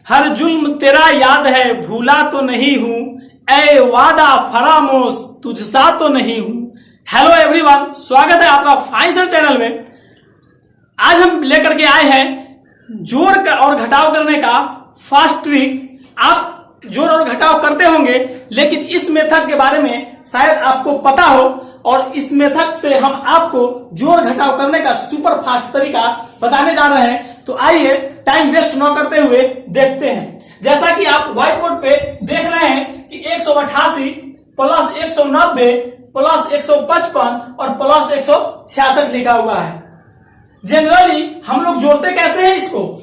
हर जुल्म तेरा याद है, भूला तो नहीं हूं, ए वादा फरामोश तुझसा तो नहीं हूं। हेलो एवरीवन, स्वागत है आपका फाइंसर चैनल में। आज हम लेकर के आए हैं जोड़ और घटाव करने का फास्ट ट्रिक। आप जोड़ और घटाव करते होंगे, लेकिन इस मेथड के बारे में शायद आपको पता हो, और इस मेथड से हम आपको जोड़ घटाव करने का सुपर फास्ट तरीका बताने जा रहे हैं। तो आइए टाइम वेस्ट न करते हुए देखते हैं। जैसा कि आप व्हाइट बोर्ड पे देख रहे हैं कि 188 प्लस 190 प्लस 155 और प्लस 166 लिखा हुआ है। जनरली हम लोग जोड़ते कैसे हैं इसको?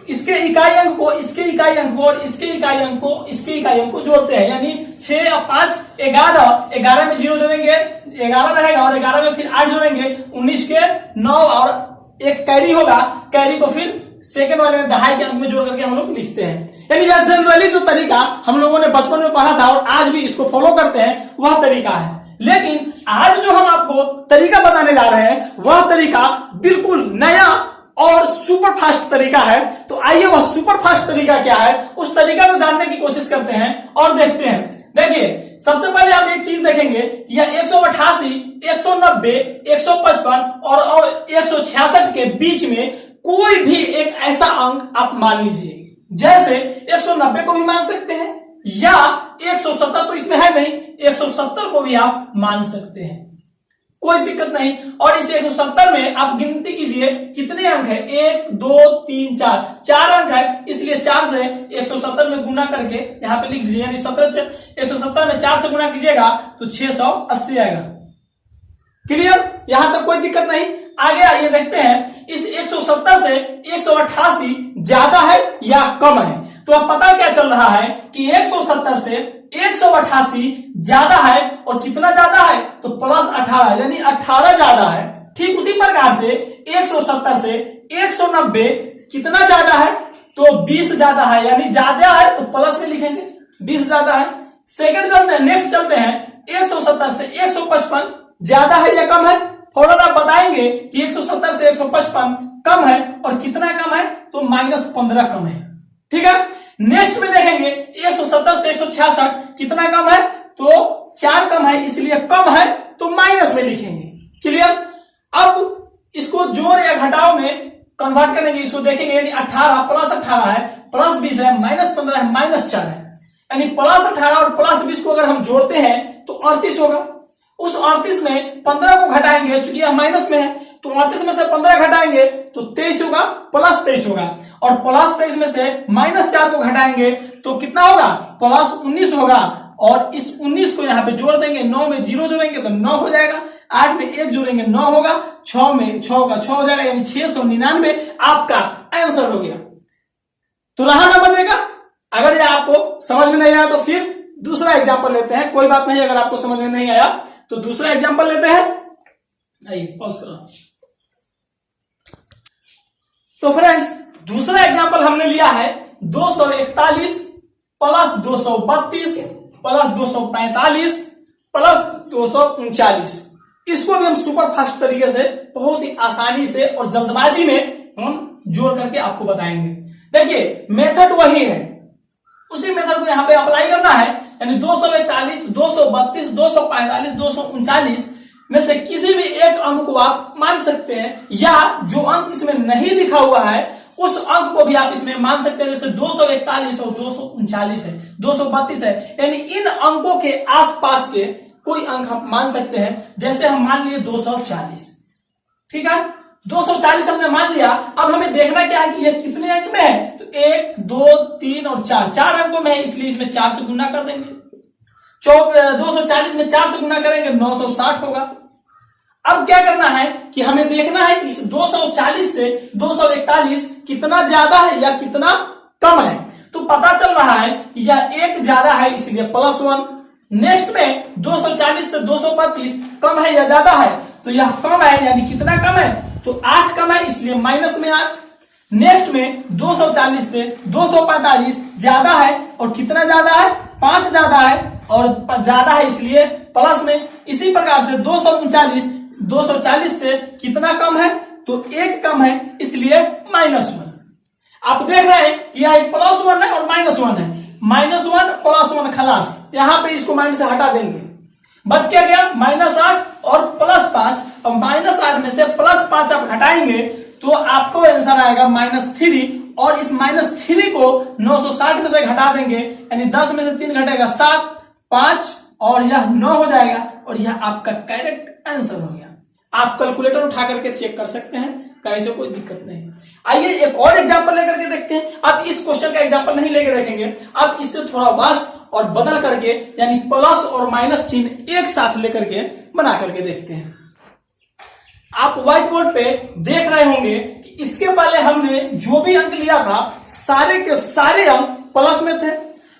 इसके इकाई अंक को इसके इकाई अंक को और इसके इकाई अंक को इसके इकाई अंक को जोड़ते हैं। यानी 6 और 5 11, 11 में 0 जोड़ेंगे 11 रहेगा, और 11 में फिर 8 जोड़ेंगे 19 के 9, और एक कैरी होगा, कैरी को फिर सेकंड वाले में दहाई के अंक में जोड़ करके हम लोग लिखते हैं। यानी यह जनरली जो तरीका हम लोगों ने बचपन में पढ़ा था और आज भी इसको फॉलो करते हैं, वह तरीका है। लेकिन आज जो हम आपको तरीका बताने जा रहे हैं, वह तरीका बिल्कुल नया और सुपर फास्ट तरीका है। तो आइए वह सुपर फास्ट तरीका क्या है, उस तरीका को जानने की कोशिश करते हैं और देखते हैं। देखिए, सबसे पहले आप एक चीज देखेंगे, यह 188, 190, 155 और 166 के बीच में कोई भी एक ऐसा अंक आप मान लीजिए। जैसे 190 को भी मान सकते हैं, या 170 तो इसमें है नहीं, 170 को भी आप मान सकते हैं, कोई दिक्कत नहीं। और इस 170 में आप गिनती कीजिए कितने अंक है, 1 2 3 4, 4 अंक है, इसलिए 4 से 170 में गुना करके यहाँ पे लिख दीजिए। यानी 170 में 4 से गुना कीजिएगा तो 680 आएगा। क्लियर? यहां तक कोई दिक्कत नहीं। आगे आइए देखते हैं, इस 170 से 188 ज्यादा है या कम है। तो अब पता क्या चल रहा है कि 170 से 188 ज्यादा है, और कितना ज्यादा है तो प्लस 18, यानी 18 ज्यादा है। ठीक उसी प्रकार से 170 से 190 कितना ज्यादा है तो 20 ज्यादा है, यानी ज्यादा है तो प्लस में लिखेंगे, 20 ज्यादा है। सेकंड चलते हैं, नेक्स्ट चलते हैं, 170 से 155 ज्यादा है या कम है। फौरन आप बताएंगे कि 170 से 155 कम है, और कितना कम है तो -15 कम है। ठीक है। नेक्स्ट में देखेंगे 170 से 166 कितना कम है तो 4 कम है, इसलिए कम है तो माइनस में लिखेंगे। क्लियर? अब इसको जोड़ या घटाव में कन्वर्ट करेंगे, इसको देखेंगे। यानी 18 प्लस 18 है, प्लस 20 है, -15 है, -4 है। यानी प्लस 18 और प्लस 20 को अगर हम जोड़ते हैं तो 38 होगा। उस 38 में 15 को घटाएंगे, चूंकि यह माइनस में है, तो 38 में से 15 घटाएंगे तो 23 होगा, प्लस 23 होगा। और प्लस 23 में से -4 को घटाएंगे तो कितना होगा, प्लस 19 होगा। और इस 19 को यहाँ पे जोड़ देंगे, 9 में 0 जोड़ेंगे तो 9 हो जाएगा, 8 में 1 जोड़ेंगे 9 होगा, 6 में 6 का 6 हो जाएगा, यानी 699 आपका आंसर हो गया। तो रहा ना बचेगा। अगर यह आपको समझ में नहीं आया तो फिर दूसरा एग्जाम्पल लेते हैं। कोई बात नहीं, अगर आपको समझ में नहीं आया तो दूसरा एग्जाम्पल लेते हैं। आइए पॉज करो। तो फ्रेंड्स, दूसरा एग्जाम्पल हमने लिया है 241 प्लस 232 प्लस 245 प्लस 239। इसको भी हम सुपर फास्ट तरीके से बहुत ही आसानी से और जल्दबाजी में हम जोड़ करके आपको बताएंगे। देखिए, मेथड वही है, उसी मेथड को यहाँ पे अप्लाई करना है। यानी 241, 232, 245, 239 में से किसी भी एक अंक को आप मान सकते हैं, या जो अंक इसमें नहीं लिखा हुआ है उस अंक को भी आप इसमें मान सकते हैं। जैसे 241 और 239 है, 232 है, यानी इन अंकों के आसपास के कोई अंक हम मान सकते हैं। जैसे हम मान लिए 240, ठीक है, 240 हमने मान लिया। अब हमें देखना क्या है कि यह कितने अंक में है, तो 1 2 3 और 4 अंकों में है, इसलिए इसमें 4 से गुना कर देंगे। 240 में 4 से गुना करेंगे 960 होगा। अब क्या करना है कि हमें देखना है कि इस 240 से 241 कितना ज्यादा है या कितना कम है। तो पता चल रहा है कि यह 1 ज्यादा है, इसलिए +1। नेक्स्ट में 240 से 232 कम है या ज्यादा है, तो यह कम है, यानी कितना कम है तो 8 कम है, इसलिए माइनस में 8। नेक्स्ट में 240 से 245 ज्यादा है, और कितना ज्यादा है 5 ज्यादा है, और ज्यादा है इसलिए प्लस में। इसी प्रकार से 240 से कितना कम है तो 1 कम है, इसलिए -1। आप देख रहे हैं कि यह +1 है और -1 है, -1 +1 खलास, यहां पे इसको माइनस से हटा देंगे, बच क्या गया -8 और +5, और -8 में से +5 आप घटाएंगे तो आपको आंसर आएगा -3, और इस -3 को 960 में से घटा देंगे, यानी 10 में से 3 घटेगा 7, 5 और यह 9 हो जाएगा, और यह आपका करेक्ट आंसर हो गया। आप कैलकुलेटर उठा करके चेक कर सकते हैं, कहीं से कोई दिक्कत नहीं। आइए एक और एग्जांपल लेकर के देखते हैं। आप इस क्वेश्चन का एग्जांपल नहीं लेके देखेंगे, आप इससे थोड़ा वास्ट और बदल करके, यानी प्लस और माइनस चिन्ह एक साथ लेकर के बना करके देखते हैं। आप व्हाइट बोर्ड पे देख रहे होंगे कि इसके पहले हमने जो भी अंक लिया था सारे के सारे अंक प्लस में थे,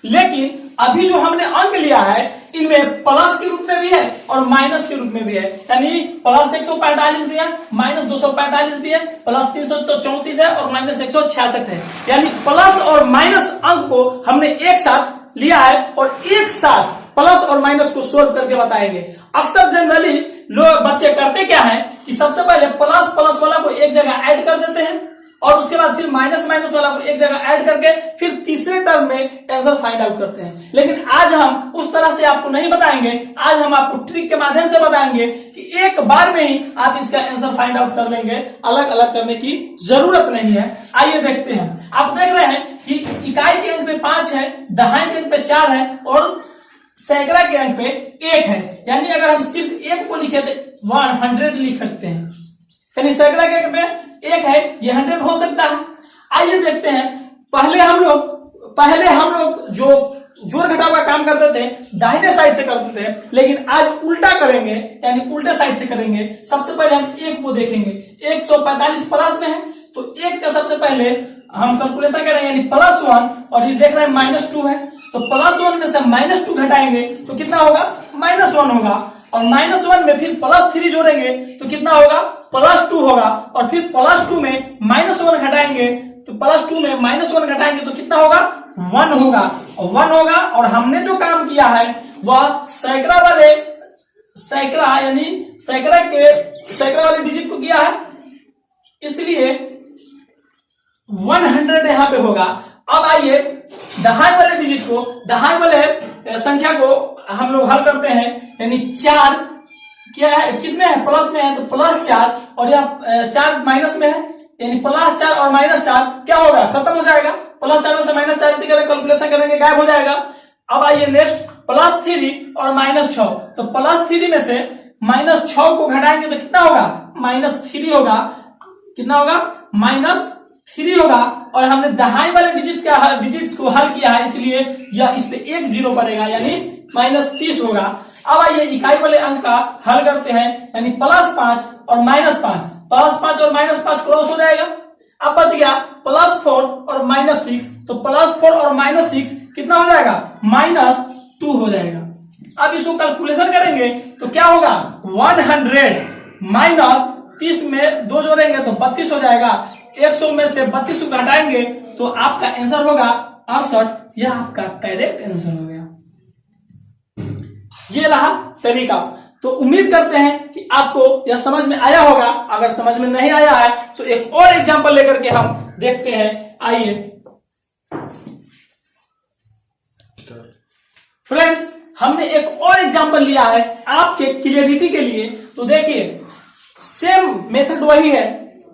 लेकिन अभी जो हमने अंक लिया है इनमें प्लस के रूप में भी है और माइनस के रूप में भी है, यानी प्लस 145 भी है, माइनस 245 भी है, प्लस 334 है और माइनस 166 है। यानी प्लस और माइनस अंक को हमने एक साथ लिया है और एक साथ प्लस और माइनस को सोल्व करके बताएंगे। अक्सर जनरली लोग बच्चे करते क्या है कि सबसे पहले प्लस प्लस वाला को एक जगह ऐड कर देते हैं और उसके बाद फिर माइनस माइनस वाला को एक जगह ऐड करके फिर तीसरे टर्म में आंसर फाइंड आउट करते हैं। लेकिन आज हम उस तरह से आपको नहीं बताएंगे, आज हम आपको ट्रिक के माध्यम से बताएंगे कि एक बार में ही आप इसका आंसर फाइंड आउट कर लेंगे, अलग अलग करने की जरूरत नहीं है। आइए देखते हैं। आप देख रहे हैं कि इकाई के अंक पे 5 है, दहाई के अंक पे 4 है और सैकड़ा के अंक पे 1 है। यानी अगर हम सिर्फ 1 को लिखे तो 100 लिख सकते हैं, यानी सैकड़ा के अंक पे 1 है, ये 100 हो सकता है। आइए देखते हैं। पहले हम लोग जो जोड़ घटाव का काम करते थे दाहिने साइड से करते थे, लेकिन आज उल्टा करेंगे, यानी उल्टे साइड से करेंगे। सबसे पहले हम 1 को देखेंगे। 145 प्लस में है तो 1 का सबसे पहले हम कैलकुलेशन करेंगे, यानी +1, और ये देख रहे हैं -2 है तो +1 में से -2 घटाएंगे तो कितना होगा, -1 होगा, और -1 में फिर +3 जोड़ेंगे तो कितना होगा, +2 होगा, और फिर +2 में -1 घटाएंगे तो +2 में -1 घटाएंगे तो कितना होगा, 1 होगा, और 1 होगा। और हमने जो काम किया है वह सैकड़ा यानी सैकड़ा वाले डिजिट को किया है, इसलिए 100 यहां पे होगा। अब आइए दहाई वाले डिजिट को, दहाई वाले संख्या को हम लोग हल करते हैं, यानी 4 क्या है, किसमें है, प्लस में है तो +4, और यह 4 माइनस में है, यानी +4 और -4 क्या होगा, खत्म हो जाएगा। +4 में से -4 कैलकुलेशन करेंगे, गायब हो जाएगा। अब आइए नेक्स्ट +3 और -6, तो +3 में से -6 को घटाएंगे तो कितना होगा, -3 होगा, कितना होगा, -3 होगा। और हमने दहाई वाले डिजिट्स को हल किया है, इसलिए यह इस पे 1 0 पड़ेगा, यानी -30 होगा। अब आइए इकाई वाले अंक का हल करते हैं, यानी +5 और -5, +5 और -5 क्रॉस हो जाएगा। अब बच गया +4 और -6, तो +4 और -6 कितना हो जाएगा, -2 हो जाएगा। अब इसको कैलकुलेशन करेंगे तो क्या होगा, 100 -30 में 2 जोड़ेंगे तो 32 हो जाएगा। 100 में से 32 को घटाएंगे तो आपका आंसर होगा 68। यह आपका करेक्ट आंसर हो गया। ये रहा तरीका। तो उम्मीद करते हैं कि आपको यह समझ में आया होगा। अगर समझ में नहीं आया है तो एक और एग्जांपल लेकर के हम देखते हैं। आइए फ्रेंड्स, हमने एक और एग्जांपल लिया है आपके क्लियरिटी के लिए। तो देखिए, सेम मेथड वही है,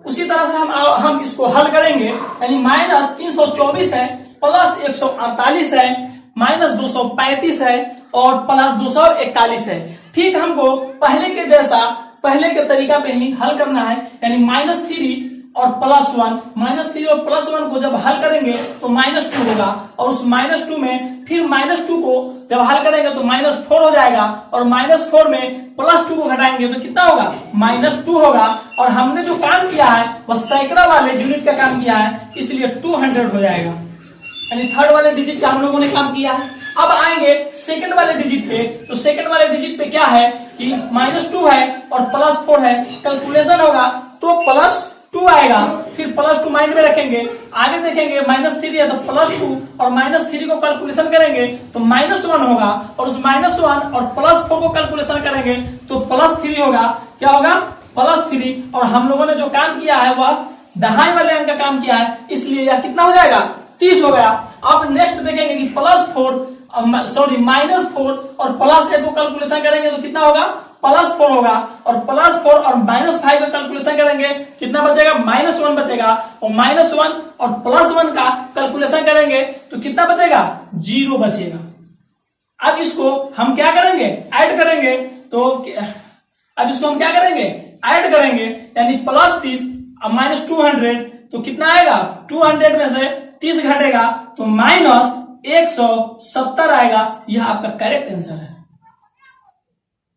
उसी तरह से हम इसको हल करेंगे। यानी -324 है, +148 है, -235 है और +241 है। ठीक हमको पहले के जैसा, पहले के तरीका पे ही हल करना है। यानी -3 और +1, -3 और +1 को जब हल करेंगे तो -2 होगा, और उस -2 में फिर -2 को जब हल करेंगे तो -4 हो जाएगा, और -4 में +2 को घटाएंगे तो कितना होगा, -2 होगा। और हमने जो काम किया है वह सैकड़ा वाले यूनिट का काम किया है, इसलिए 200 हो जाएगा। यानी थर्ड वाले डिजिट का हम लोगों ने काम किया है। अब आएंगे सेकंड वाले डिजिट पे। तो सेकंड वाले डिजिट पे क्या है कि -2 है और +4 है, कैलकुलेशन होगा तो +2 आएगा। फिर +2 माइंड में रखेंगे, आगे देखेंगे -3 है तो +2 और -3 को कैलकुलेशन करेंगे तो -1 होगा, और उस -1 और +4 को कैलकुलेशन करेंगे तो +3 होगा। क्या होगा, +3। और हम लोगों ने जो काम किया है वह दहाई वाले अंक का काम किया है, इसलिए यह कितना हो जाएगा 30 हो गया। अब नेक्स्ट देखेंगे कि -4 और +8 को कैलकुलेशन करेंगे तो कितना होगा +4 होगा, और +4 और -5 का कैलकुलेशन करेंगे कितना बचेगा -1 बचेगा, और -1 और +1 का कैलकुलेशन करेंगे तो कितना बचेगा 0 बचेगा। अब इसको हम क्या करेंगे ऐड करेंगे, तो अब इसको हम क्या करेंगे ऐड करेंगे, यानी +30 और -200 तो कितना आएगा 200 में से 30 घटेगा तो -170 आएगा। यह आपका करेक्ट आंसर है।